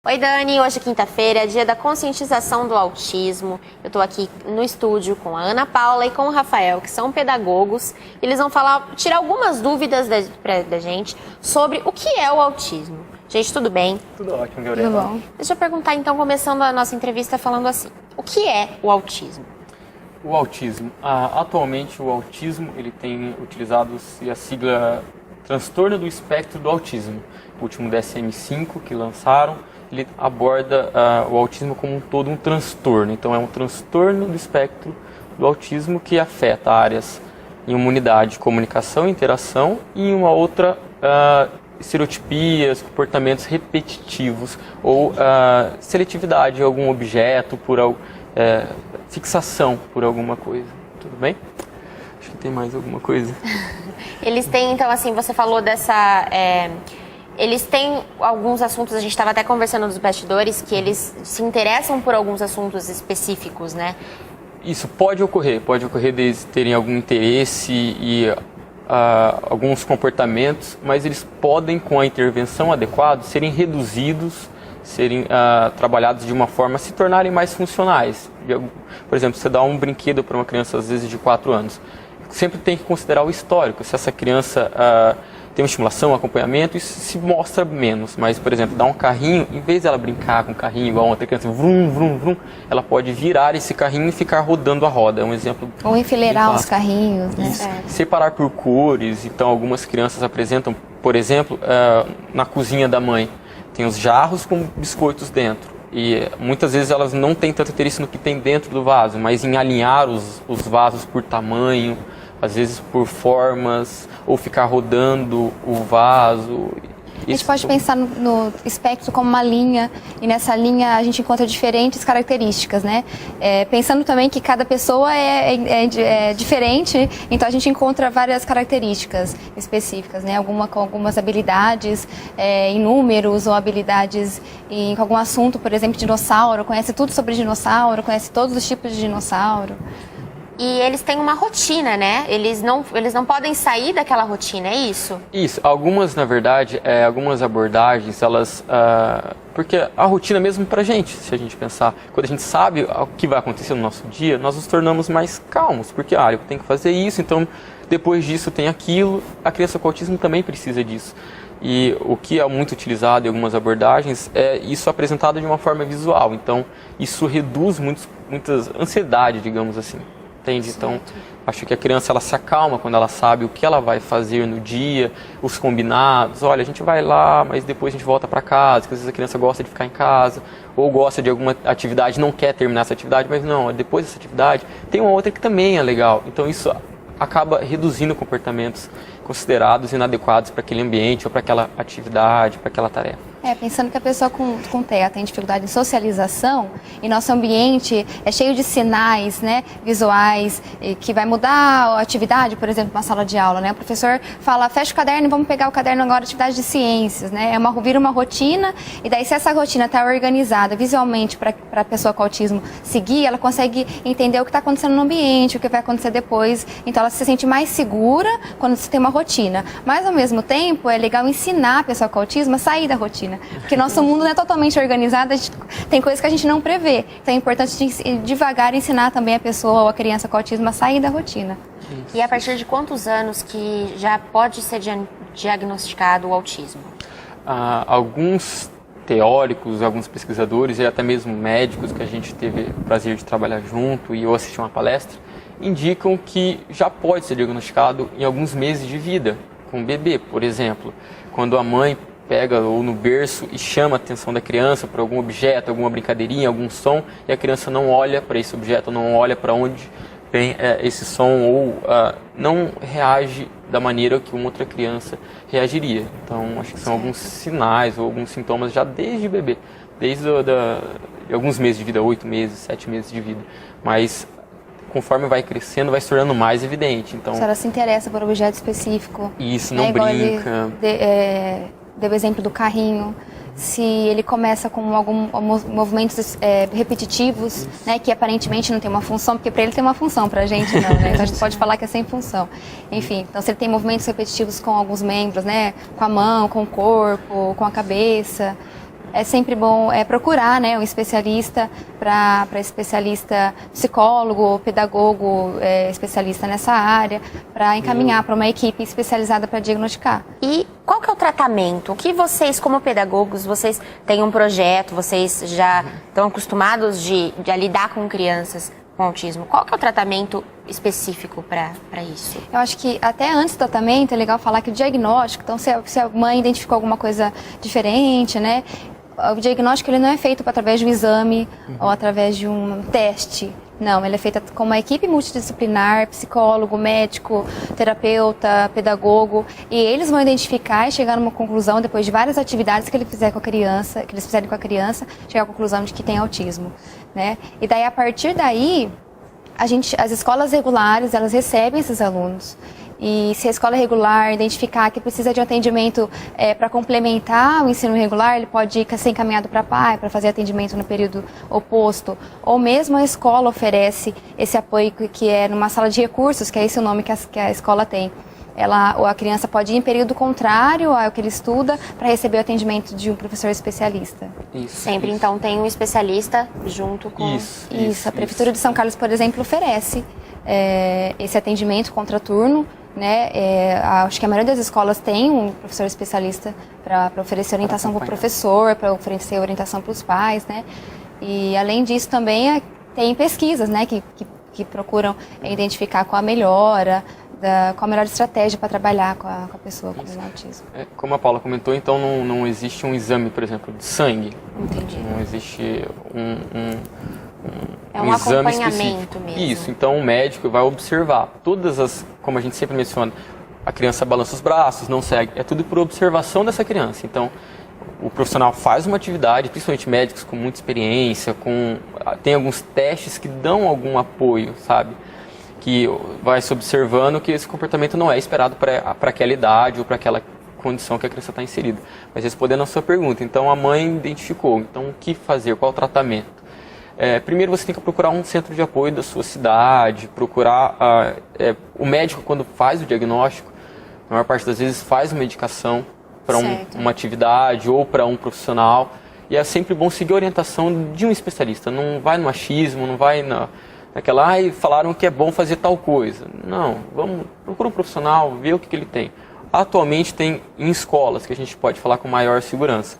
Oi, Dani. Hoje é quinta-feira, é dia da conscientização do autismo. Eu estou aqui no estúdio com a Ana Paula e com o Rafael, que são pedagogos. Eles vão tirar algumas dúvidas da gente sobre o que é o autismo. Gente, tudo bem? Tudo ótimo, Gabriela. Tudo bom. Deixa eu perguntar, então, começando a nossa entrevista falando assim. O que é o autismo? O autismo. Atualmente, o autismo ele tem utilizado a sigla Transtorno do Espectro do Autismo. O último DSM-5 que lançaram, ele aborda o autismo como um todo um transtorno. Então, é um transtorno do espectro do autismo que afeta áreas em imunidade, comunicação e interação e em uma outra estereotipias, comportamentos repetitivos ou seletividade de algum objeto, fixação por alguma coisa. Tudo bem? Acho que tem mais alguma coisa. Eles têm, então, assim, você falou dessa... Eles têm alguns assuntos, a gente estava até conversando nos bastidores, que eles se interessam por alguns assuntos específicos, né? Isso pode ocorrer deles terem algum interesse e alguns comportamentos, mas eles podem, com a intervenção adequada, serem reduzidos, serem trabalhados de uma forma a se tornarem mais funcionais. Por exemplo, você dá um brinquedo para uma criança, às vezes de 4 anos, sempre tem que considerar o histórico. Se essa criança tem uma estimulação, um acompanhamento, isso se mostra menos. Mas, por exemplo, dar um carrinho, em vez dela brincar com o carrinho igual outra criança, vrum, vrum, vrum, ela pode virar esse carrinho e ficar rodando a roda. É um exemplo. Ou enfileirar os carrinhos, né? Separar por cores. Então, algumas crianças apresentam, por exemplo, na cozinha da mãe, tem os jarros com biscoitos dentro. E muitas vezes elas não têm tanto interesse no que tem dentro do vaso, mas em alinhar os vasos por tamanho, às vezes por formas, ou ficar rodando o vaso. A gente pode pensar no espectro como uma linha, e nessa linha a gente encontra diferentes características, né? Pensando também que cada pessoa é diferente, então a gente encontra várias características específicas, né? Com algumas habilidades em números, ou habilidades em algum assunto, por exemplo, dinossauro, conhece tudo sobre dinossauro, conhece todos os tipos de dinossauro. E eles têm uma rotina, né? Eles não podem sair daquela rotina, é isso? Isso. Algumas, na verdade, algumas abordagens, elas... porque a rotina mesmo pra gente, se a gente pensar, quando a gente sabe o que vai acontecer no nosso dia, nós nos tornamos mais calmos. Porque, eu tenho que fazer isso, então depois disso tem aquilo. A criança com autismo também precisa disso. E o que é muito utilizado em algumas abordagens é isso apresentado de uma forma visual. Então, isso reduz muitas ansiedade, digamos assim. Entende? Então, acho que a criança ela se acalma quando ela sabe o que ela vai fazer no dia, os combinados. Olha, a gente vai lá, mas depois a gente volta para casa, porque às vezes a criança gosta de ficar em casa, ou gosta de alguma atividade, não quer terminar essa atividade, mas não, depois dessa atividade tem uma outra que também é legal. Então, isso acaba reduzindo comportamentos considerados inadequados para aquele ambiente, ou para aquela atividade, para aquela tarefa. Pensando que a pessoa com TEA tem dificuldade em socialização e nosso ambiente é cheio de sinais, né, visuais, que vai mudar a atividade, por exemplo, uma sala de aula, né? O professor fala, fecha o caderno e vamos pegar o caderno agora, atividade de ciências, né? Vira uma rotina, e daí se essa rotina está organizada visualmente para a pessoa com autismo seguir, ela consegue entender o que está acontecendo no ambiente, o que vai acontecer depois, então ela se sente mais segura quando se tem uma rotina. Mas, ao mesmo tempo, é legal ensinar a pessoa com autismo a sair da rotina. Porque nosso mundo não é totalmente organizado, tem coisas que a gente não prevê. Então é importante devagar ensinar também a pessoa ou a criança com autismo a sair da rotina. E a partir de quantos anos que já pode ser diagnosticado o autismo? Alguns teóricos, alguns pesquisadores e até mesmo médicos que a gente teve o prazer de trabalhar junto e eu assisti uma palestra, indicam que já pode ser diagnosticado em alguns meses de vida, com o bebê, por exemplo. Quando a mãe pega ou no berço e chama a atenção da criança para algum objeto, alguma brincadeirinha, algum som, e a criança não olha para esse objeto, não olha para onde vem esse som, ou não reage da maneira que uma outra criança reagiria. Então, acho que são alguns sinais ou alguns sintomas já desde bebê, desde alguns meses de vida, 8 meses, 7 meses de vida. Mas conforme vai crescendo, vai se tornando mais evidente. Então, a senhora se interessa por um objeto específico. Isso, não brinca. Deu o exemplo do carrinho. Se ele começa com alguns movimentos repetitivos, né, que aparentemente não tem uma função, porque para ele tem uma função, para a gente não, né? Então a gente pode falar que é sem função. Enfim, então se ele tem movimentos repetitivos com alguns membros, né, com a mão, com o corpo, com a cabeça, é sempre bom procurar, né, um especialista, para especialista psicólogo ou pedagogo especialista nessa área, para encaminhar para uma equipe especializada para diagnosticar. E qual que é o tratamento? O que vocês, como pedagogos, vocês têm um projeto, vocês já estão acostumados de lidar com crianças com autismo? Qual que é o tratamento específico para isso? Eu acho que até antes do tratamento é legal falar que o diagnóstico, então se a mãe identificou alguma coisa diferente, né? O diagnóstico ele não é feito através de um exame ou através de um teste. Não, ele é feito com uma equipe multidisciplinar, psicólogo, médico, terapeuta, pedagogo, e eles vão identificar e chegar numa conclusão, depois de várias atividades que eles fizerem com a criança, chegar à conclusão de que tem autismo, né? E daí, a partir daí, as escolas regulares, elas recebem esses alunos. E se a escola regular identificar que precisa de um atendimento para complementar o ensino regular, ele pode ser encaminhado para PAI, para fazer atendimento no período oposto. Ou mesmo a escola oferece esse apoio que é numa sala de recursos, que é esse o nome que a escola tem. Ou a criança pode ir em período contrário ao que ele estuda para receber o atendimento de um professor especialista. Sempre, então, tem um especialista junto com... Isso. A Prefeitura de São Carlos, por exemplo, oferece esse atendimento contraturno, né? Acho que a maioria das escolas tem um professor especialista para oferecer orientação para o professor, para oferecer orientação para os pais, né? E, além disso, também tem pesquisas, né, que procuram identificar qual a melhora, qual a melhor estratégia para trabalhar com a pessoa com autismo. Como a Paula comentou, então não existe um exame, por exemplo, de sangue. Entendi. Não existe um exame acompanhamento específico. mesmo. Isso, então o médico vai observar como a gente sempre menciona, a criança balança os braços, não segue, é tudo por observação dessa criança. Então, o profissional faz uma atividade, principalmente médicos com muita experiência, tem alguns testes que dão algum apoio, sabe? Que vai se observando que esse comportamento não é esperado para aquela idade ou para aquela condição que a criança está inserida. Mas respondendo a sua pergunta, então a mãe identificou, então o que fazer, qual o tratamento? Primeiro você tem que procurar um centro de apoio da sua cidade, procurar o médico quando faz o diagnóstico, a maior parte das vezes faz uma medicação para uma atividade ou para um profissional, e é sempre bom seguir a orientação de um especialista, não vai no achismo, não vai naquela, falaram que é bom fazer tal coisa. Não, procura um profissional, vê o que ele tem. Atualmente tem em escolas que a gente pode falar com maior segurança.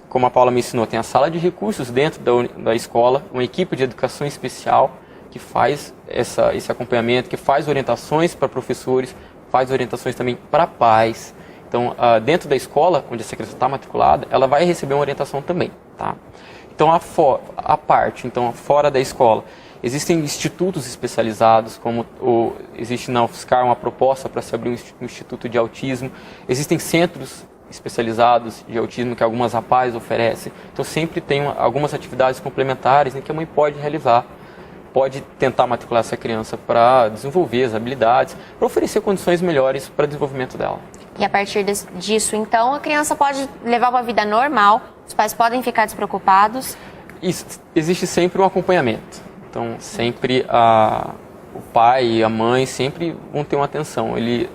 Como a Paula me ensinou, tem a sala de recursos dentro da escola, uma equipe de educação especial que faz esse acompanhamento, que faz orientações para professores, faz orientações também para pais. Então, dentro da escola, onde essa criança está matriculada, ela vai receber uma orientação também, tá? Então, fora da escola, existem institutos especializados, como existe na UFSCar uma proposta para se abrir um instituto de autismo, existem centros especializados de autismo que algumas APAES oferecem. Então sempre tem algumas atividades complementares em que a mãe pode realizar, pode tentar matricular essa criança para desenvolver as habilidades, para oferecer condições melhores para o desenvolvimento dela. E a partir disso, então, a criança pode levar uma vida normal, os pais podem ficar despreocupados? Existe sempre um acompanhamento. Então sempre o pai e a mãe sempre vão ter uma atenção.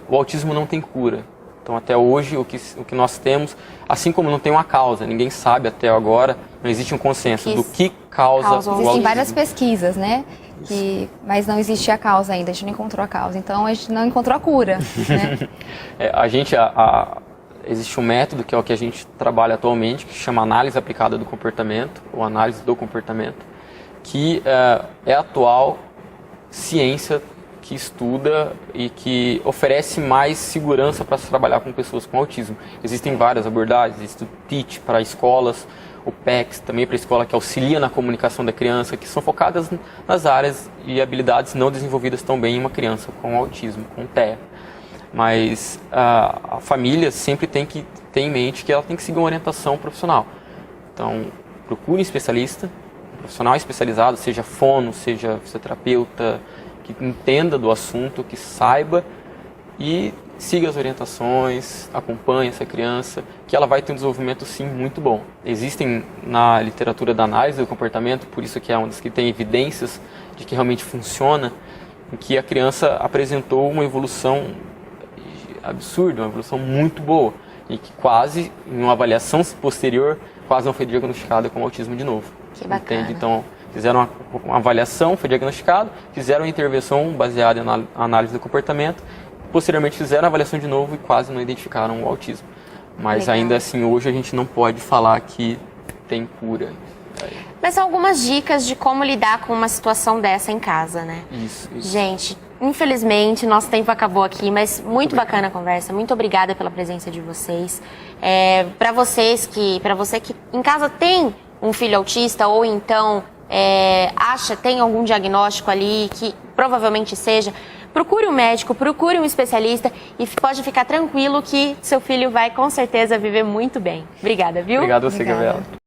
O autismo não tem cura. Então, até hoje, o que nós temos, assim como não tem uma causa, ninguém sabe até agora, não existe um consenso do que causa o autismo. Existem várias pesquisas, né? Mas não existe a causa ainda, a gente não encontrou a causa. Então, a gente não encontrou a cura, né? Existe um método, que é o que a gente trabalha atualmente, que se chama análise aplicada do comportamento, ou análise do comportamento, que é a atual ciência que estuda e que oferece mais segurança para se trabalhar com pessoas com autismo. Existem várias abordagens, existe o TEACH para escolas, o PECS também para escola, que auxilia na comunicação da criança, que são focadas nas áreas e habilidades não desenvolvidas tão bem em uma criança com autismo, com TEA. Mas a família sempre tem que ter em mente que ela tem que seguir uma orientação profissional. Então, procure um especialista, um profissional especializado, seja fono, seja fisioterapeuta, que entenda do assunto, que saiba e siga as orientações, acompanhe essa criança, que ela vai ter um desenvolvimento sim muito bom. Existem na literatura da análise do comportamento, por isso que é uma das que tem evidências de que realmente funciona, em que a criança apresentou uma evolução absurda, uma evolução muito boa, e que quase, em uma avaliação posterior, quase não foi diagnosticada com autismo de novo. Que bacana. Entende? Então, fizeram uma avaliação, foi diagnosticado, fizeram uma intervenção baseada em análise do comportamento, posteriormente fizeram a avaliação de novo e quase não identificaram o autismo. Mas Legal. ainda assim, hoje a gente não pode falar que tem cura. Mas são algumas dicas de como lidar com uma situação dessa em casa, né? Isso. Gente, infelizmente, nosso tempo acabou aqui, mas muito bacana a conversa. Muito obrigada pela presença de vocês. Para você que em casa tem um filho autista ou então tem algum diagnóstico ali que provavelmente seja, procure um médico, procure um especialista e pode ficar tranquilo que seu filho vai com certeza viver muito bem. Obrigada, viu? Obrigado a você, Obrigada. Gabriela.